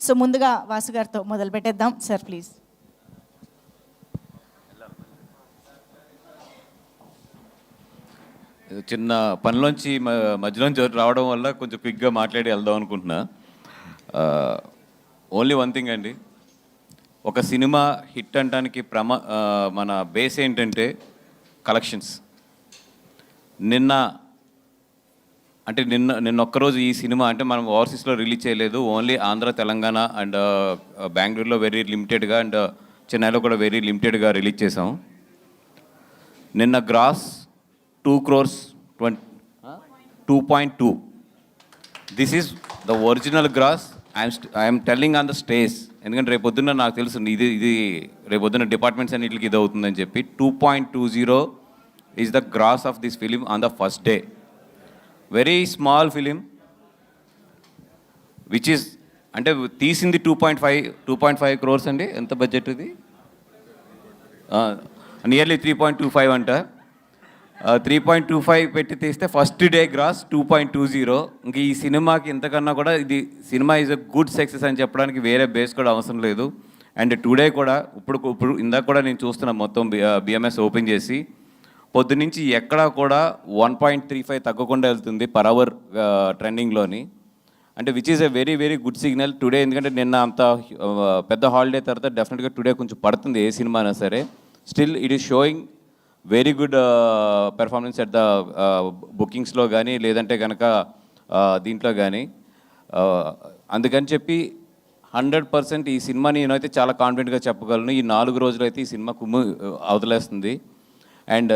So ముందుగా వాసు గారితో మొదలు పెట్టేద్దాం సార్, ప్లీజ్. చిన్న పనిలోంచి మధ్యలోంచి రావడం వల్ల కొంచెం క్విక్గా మాట్లాడి వెళ్దాం అనుకుంటున్నా. ఓన్లీ వన్ థింగ్ అండి, ఒక సినిమా హిట్ అనడానికి మన బేస్ ఏంటంటే కలెక్షన్స్. నిన్న ఒక్కరోజు ఈ సినిమా అంటే మనం ఓవర్సీస్లో రిలీజ్ చేయలేదు, ఓన్లీ ఆంధ్ర, తెలంగాణ అండ్ బెంగళూరులో వెరీ లిమిటెడ్గా అండ్ చెన్నైలో కూడా వెరీ లిమిటెడ్గా రిలీజ్ చేసాం. నిన్న gross 2 crores 2.2. This is the original gross. I'm telling on the stage, ఎందుకంటే రేపొద్దున నాకు తెలుసు ఇది రేపొద్దున డిపార్ట్మెంట్స్ అన్నిటికి ఇది అవుతుందని చెప్పి 2.20 is the gross of this film on the first day. Very small film which is అంటే తీసింది 2.5 crores అండి. ఎంత బడ్జెట్ ఇది? నియర్లీ 3.25 అంట. 3.25 పెట్టి తీస్తే ఫస్ట్ డే గ్రాస్ 2.20. ఇంక ఈ సినిమాకి ఇంతకన్నా కూడా ఇది cinema is a good success అని చెప్పడానికి వేరే బేస్ కూడా అవసరం లేదు. అండ్ టుడే కూడా ఇప్పుడు ఇందాక కూడా నేను చూస్తున్నా మొత్తం బిఎంఎస్ ఓపెన్ చేసి పొద్దునుంచి ఎక్కడా కూడా 1.35 తగ్గకుండా వెళ్తుంది పర్ అవర్ ట్రెండింగ్లోని. అంటే which is a very very good signal today. ఎందుకంటే నిన్న అంత పెద్ద హాలిడే తర్వాత డెఫినెట్గా టుడే కొంచెం పడుతుంది ఏ సినిమా అయినా సరే. Still it is showing very good performance at the బుకింగ్స్లో కానీ లేదంటే కనుక దీంట్లో కానీ. అందుకని చెప్పి 100% ఈ సినిమాని నేనైతే చాలా కాన్ఫిడెంట్గా చెప్పగలను. ఈ 4 రోజులు అయితే ఈ సినిమా అవతలేస్తుంది. అండ్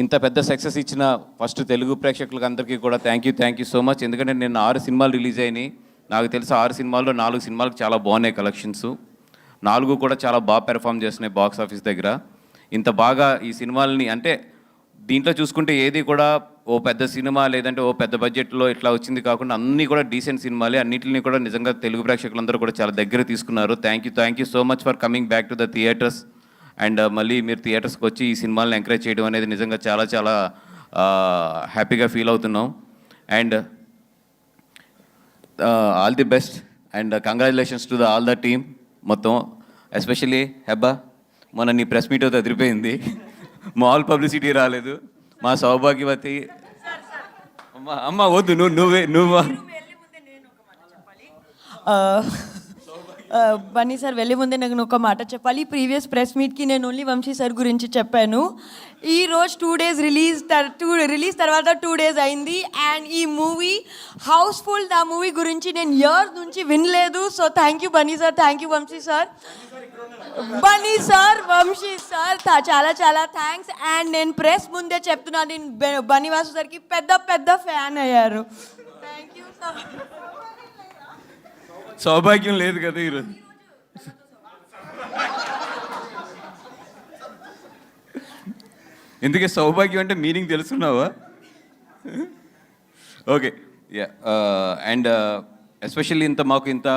ఇంత పెద్ద సక్సెస్ ఇచ్చిన ఫస్ట్ తెలుగు ప్రేక్షకులకు అందరికీ కూడా థ్యాంక్ యూ సో మచ్. ఎందుకంటే నేను 6 సినిమాలు రిలీజ్ అయినాయి. నాకు తెలిసి 6 సినిమాల్లో 4 సినిమాలకు చాలా బాగున్నాయి కలెక్షన్స్. 4 కూడా చాలా బాగా పెర్ఫామ్ చేస్తున్నాయి బాక్స్ ఆఫీస్ దగ్గర. ఇంత బాగా ఈ సినిమాలని అంటే దీంట్లో చూసుకుంటే ఏది కూడా ఓ పెద్ద సినిమా లేదంటే ఓ పెద్ద బడ్జెట్లో ఇట్లా వచ్చింది కాకుండా అన్నీ కూడా డీసెంట్ సినిమాలే. అన్నింటినీ కూడా నిజంగా తెలుగు ప్రేక్షకులందరూ కూడా చాలా దగ్గర తీసుకున్నారు. Thank you so much for coming back to the theatres. And మళ్ళీ మీరు థియేటర్స్కి వచ్చి ఈ సినిమాలను ఎంకరేజ్ చేయడం అనేది నిజంగా చాలా చాలా హ్యాపీగా ఫీల్ అవుతున్నాం. And all the best and congratulations to all the team మొత్తం. ఎస్పెషల్లీ హెబ్బా, మొన్న నీ ప్రెస్ మీట్ అయితే అదిరిపోయింది. మాల్ పబ్లిసిటీ రాలేదు. మా సౌభాగ్యవతి అమ్మ వద్దు నువ్వు బన్నీ సార్ వెళ్ళే ముందే నాకు ఒక మాట చెప్పాలి. ప్రీవియస్ ప్రెస్ మీట్కి నేను ఓన్లీ వంశీ సార్ గురించి చెప్పాను. ఈరోజు 2 days రిలీజ్ తర్వాత 2 days అయింది. అండ్ ఈ మూవీ హౌస్ఫుల్. ఆ మూవీ గురించి నేను ఇయర్స్ నుంచి వినలేదు. So thank you Bunny sir, thank you Vamshi sir. Bunny sir, Vamshi sir, చాలా చాలా థ్యాంక్స్. అండ్ నేను ప్రెస్ ముందే చెప్తున్నాను, నేను బన్నీ వాసు సార్కి పెద్ద ఫ్యాన్ అయ్యారు. Thank you sir. సౌభాగ్యం లేదు కదా ఈరోజు. ఎందుకే సౌభాగ్యం అంటే మీనింగ్ తెలుసుకున్నావా? Okay, yeah. అండ్ ఎస్పెషల్లీ మాకు ఇంత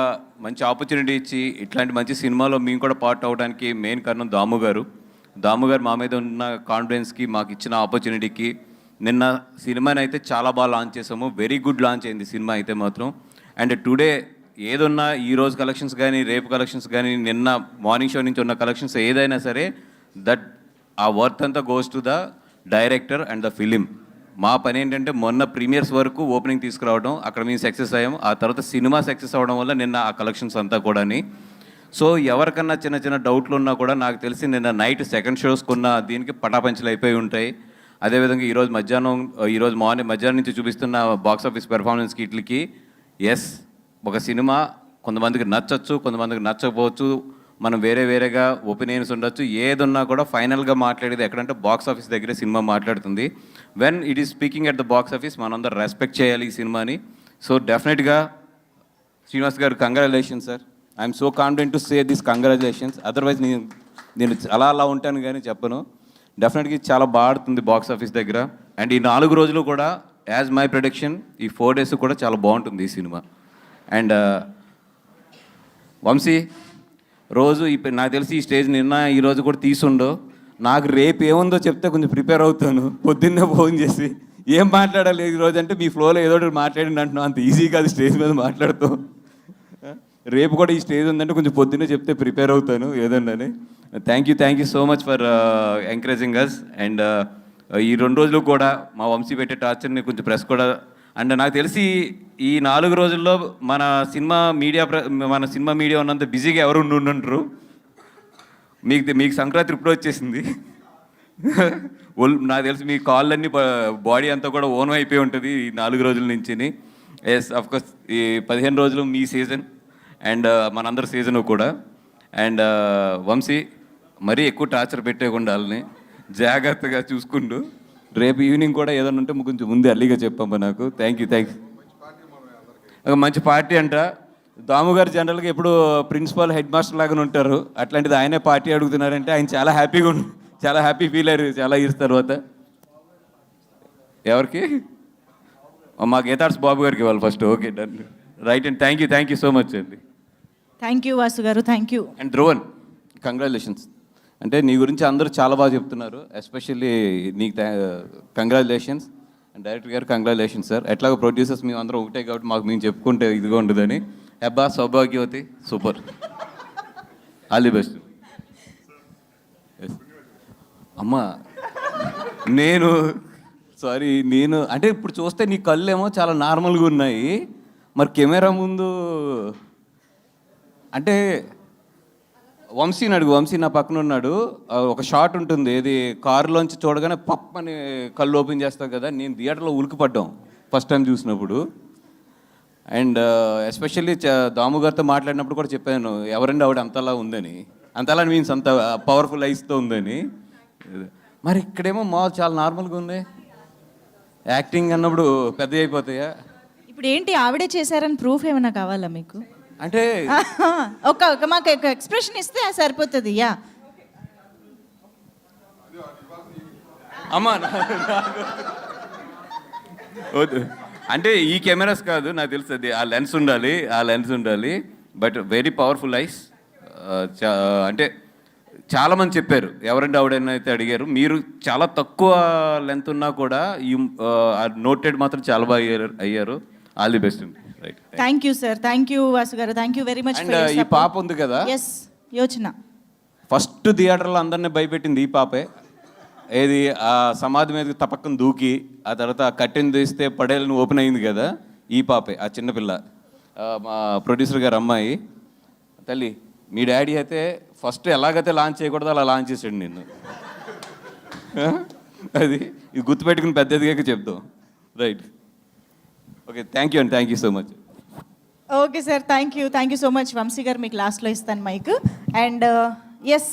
మంచి ఆపర్చునిటీ ఇచ్చి ఇట్లాంటి మంచి సినిమాలో మేము కూడా పార్ట్ అవ్వడానికి మెయిన్ కారణం దాము గారు మా మీద ఉన్న కాన్ఫిడెన్స్కి, మాకు ఇచ్చిన ఆపర్చునిటీకి. నిన్న సినిమాని అయితే చాలా బాగా లాంచ్ చేసాము. వెరీ గుడ్ లాంచ్ అయింది సినిమా అయితే మాత్రం. అండ్ టుడే ఏదున్నా ఈరోజు కలెక్షన్స్ కానీ రేపు కలెక్షన్స్ కానీ నిన్న మార్నింగ్ షో నుంచి ఉన్న కలెక్షన్స్ ఏదైనా సరే దట్ ఆ వర్త్ అంతా goes to the director and the film. మా పని ఏంటంటే మొన్న ప్రీమియర్స్ వరకు ఓపెనింగ్ తీసుకురావడం, అక్కడ మేము సక్సెస్ అయ్యాం. ఆ తర్వాత సినిమా సక్సెస్ అవ్వడం వల్ల నిన్న ఆ కలెక్షన్స్ అంతా కూడాని. సో ఎవరికన్నా చిన్న డౌట్లు ఉన్నా కూడా నాకు తెలిసి నిన్న నైట్ సెకండ్ షోస్ కొన్న దీనికి పటాపంచలు అయిపోయి ఉంటాయి. అదేవిధంగా ఈరోజు మధ్యాహ్నం నుంచి చూపిస్తున్న బాక్స్ ఆఫీస్ పెర్ఫార్మెన్స్కి వీటికి ఎస్, ఒక సినిమా కొంతమందికి నచ్చచ్చు, కొంతమందికి నచ్చకపోవచ్చు. మనం వేరేగా ఒపీనియన్స్ ఉండొచ్చు. ఏదున్నా కూడా ఫైనల్గా మాట్లాడేది ఎక్కడంటే బాక్స్ ఆఫీస్ దగ్గరే సినిమా మాట్లాడుతుంది. When it is speaking at the box office మనందరూ రెస్పెక్ట్ చేయాలి ఈ సినిమాని. సో డెఫినెట్గా శ్రీనివాస్ గారు congratulations sir. I'm so confident to say this congratulations. Otherwise నేను అలా ఉంటాను కానీ చెప్పను. డెఫినెట్గా చాలా బాగుంటుంది బాక్స్ ఆఫీస్ దగ్గర. అండ్ ఈ 4 రోజులు కూడా యాజ్ మై ప్రొడిక్షన్ ఈ 4 days కూడా చాలా బాగుంటుంది ఈ సినిమా. అండ్ వంశీ రోజు నాకు తెలిసి ఈ స్టేజ్ నిన్న ఈరోజు కూడా తీసుండో. నాకు రేపు ఏముందో చెప్తే కొంచెం ప్రిపేర్ అవుతాను. పొద్దున్నే ఫోన్ చేసి ఏం మాట్లాడాలి ఈ రోజు అంటే మీ ఫ్లోలో ఏదో ఒకటి మాట్లాడండి అంటున్నాం. అంత ఈజీ కాదు స్టేజ్ మీద మాట్లాడుతూ. రేపు కూడా ఈ స్టేజ్ ఉందంటే కొంచెం పొద్దున్నే చెప్తే ప్రిపేర్ అవుతాను ఏదన్నా. Thank you so much for encouraging us. And ఈ 2 రోజులు కూడా మా వంశీ పెట్టే టార్చర్ని కొంచెం ప్రెస్ కూడా. అండ్ నాకు తెలిసి ఈ 4 రోజుల్లో మన సినిమా మీడియా ఉన్నంత బిజీగా ఎవరు ఉండుంటారు. మీకు సంక్రాంతి ఇప్పుడు వచ్చేసింది. నాకు తెలిసి మీ కాళ్ళన్నీ బాడీ అంతా కూడా ఓన్ అయిపోయి ఉంటుంది ఈ 4 రోజుల నుంచి. ఎస్ అఫ్కోర్స్ ఈ 15 రోజులు మీ సీజన్ అండ్ మనందరి సీజను కూడా. అండ్ వంశీ మరీ ఎక్కువ టార్చర్ పెట్టేయకుండా వాళ్ళని జాగ్రత్తగా చూసుకుంటూ రేపు ఈవినింగ్ కూడా ఏదైనా ఉంటే కొంచెం ముందే అల్లిగా చెప్పమ్మా నాకు. Thank you. మంచి పార్టీ అంట. దాము గారు జనరల్గా ఎప్పుడు ప్రిన్సిపల్ హెడ్ మాస్టర్ లాగానే ఉంటారు. అట్లాంటిది ఆయనే పార్టీ అడుగుతున్నారంటే ఆయన చాలా హ్యాపీ ఫీల్ అయ్యారు చాలా ఇయర్స్ తర్వాత. ఎవరికి? మా గీతార్స్ బాబు గారికి ఇవ్వాలి first. Okay done right and thank you so much అండి. Thank you Vasu garu, thank you. And Dhruvan congratulations. అంటే నీ గురించి అందరూ చాలా బాగా చెప్తున్నారు. ఎస్పెషల్లీ నీకు కంగ్రాచులేషన్స్. అండ్ డైరెక్టర్ గారు కంగ్రాచులేషన్స్ సార్. ఎట్లాగో ప్రొడ్యూసర్స్ మేము అందరం ఒకటే కాబట్టి మేము చెప్పుకుంటే ఇదిగా ఉండదని. అబ్బా సౌభాగ్యవతి సూపర్, ఆల్ ది బెస్ట్. అమ్మా నేను అంటే ఇప్పుడు చూస్తే నీ కళ్ళు ఏమో చాలా నార్మల్గా ఉన్నాయి, మరి కెమెరా ముందు అంటే వంశీని అడుగు. వంశీ నా పక్కన ఉన్నాడు. ఒక షాట్ ఉంటుంది, ఏది కారులోంచి చూడగానే పప్ అని కళ్ళు ఓపెన్ చేస్తాం కదా. నేను థియేటర్లో ఉలికిపడ్డాం ఫస్ట్ టైం చూసినప్పుడు. అండ్ ఎస్పెషల్లీ దాము గారితో మాట్లాడినప్పుడు కూడా చెప్పాను, ఎవరండి ఆవిడ అంతలా ఉందని. అంతలా మీన్స్ అంత పవర్ఫుల్ ఐస్తో ఉందని. మరి ఇక్కడేమో చాలా నార్మల్గా ఉంది. యాక్టింగ్ అన్నప్పుడు పెద్ద అయిపోతాయా? ఇప్పుడు ఏంటి ఆవిడే చేశారని ప్రూఫ్ ఏమైనా కావాలా మీకు? అంటే మాకు ఎక్స్ప్రెషన్ ఇస్తే సరిపోతుంది. యా అమ్మా వద్దు అంటే ఈ కెమెరాస్ కాదు నాకు తెలుస్తుంది. ఆ లెన్స్ ఉండాలి. But very powerful ice. అంటే చాలామంది చెప్పారు ఎవరంటే ఆవిడైనా అయితే అడిగారు. మీరు చాలా తక్కువ లెంత్ ఉన్నా కూడా ఈ నోటెడ్ మాత్రం చాలా బాగా అయ్యారు. ఆల్ ది బెస్ట్ అండి. Right. Thank you sir, thank you Vasu garu, thank you very much. And ఈ పాప ఉంది కదా, ఎస్ యోచన, ఫస్ట్ థియేటర్లో అందరినీ భయపెట్టింది ఈ పాపే. ఏది ఆ సమాధి మీద తపక్కన దూకి ఆ తర్వాత కట్టెని తీస్తే పడేళ్ళని ఓపెన్ అయింది కదా, ఈ పాపే ఆ చిన్నపిల్ల. మా ప్రొడ్యూసర్ గారు అమ్మాయి. తల్లి మీ డాడీ అయితే ఫస్ట్ ఎలాగైతే లాంచ్ చేయకూడదో అలా లాంచ్ చేసాడు నిన్ను. అది ఇది గుర్తుపెట్టుకుని పెద్ద ఎదిగాక చెప్తాం. రైట్. ఓకే థ్యాంక్ యూ అండి, thank you so much. Okay sir, thank you so much. Vamshi గారు మీకు లాస్ట్లో ఇస్తాను మైక్. And yes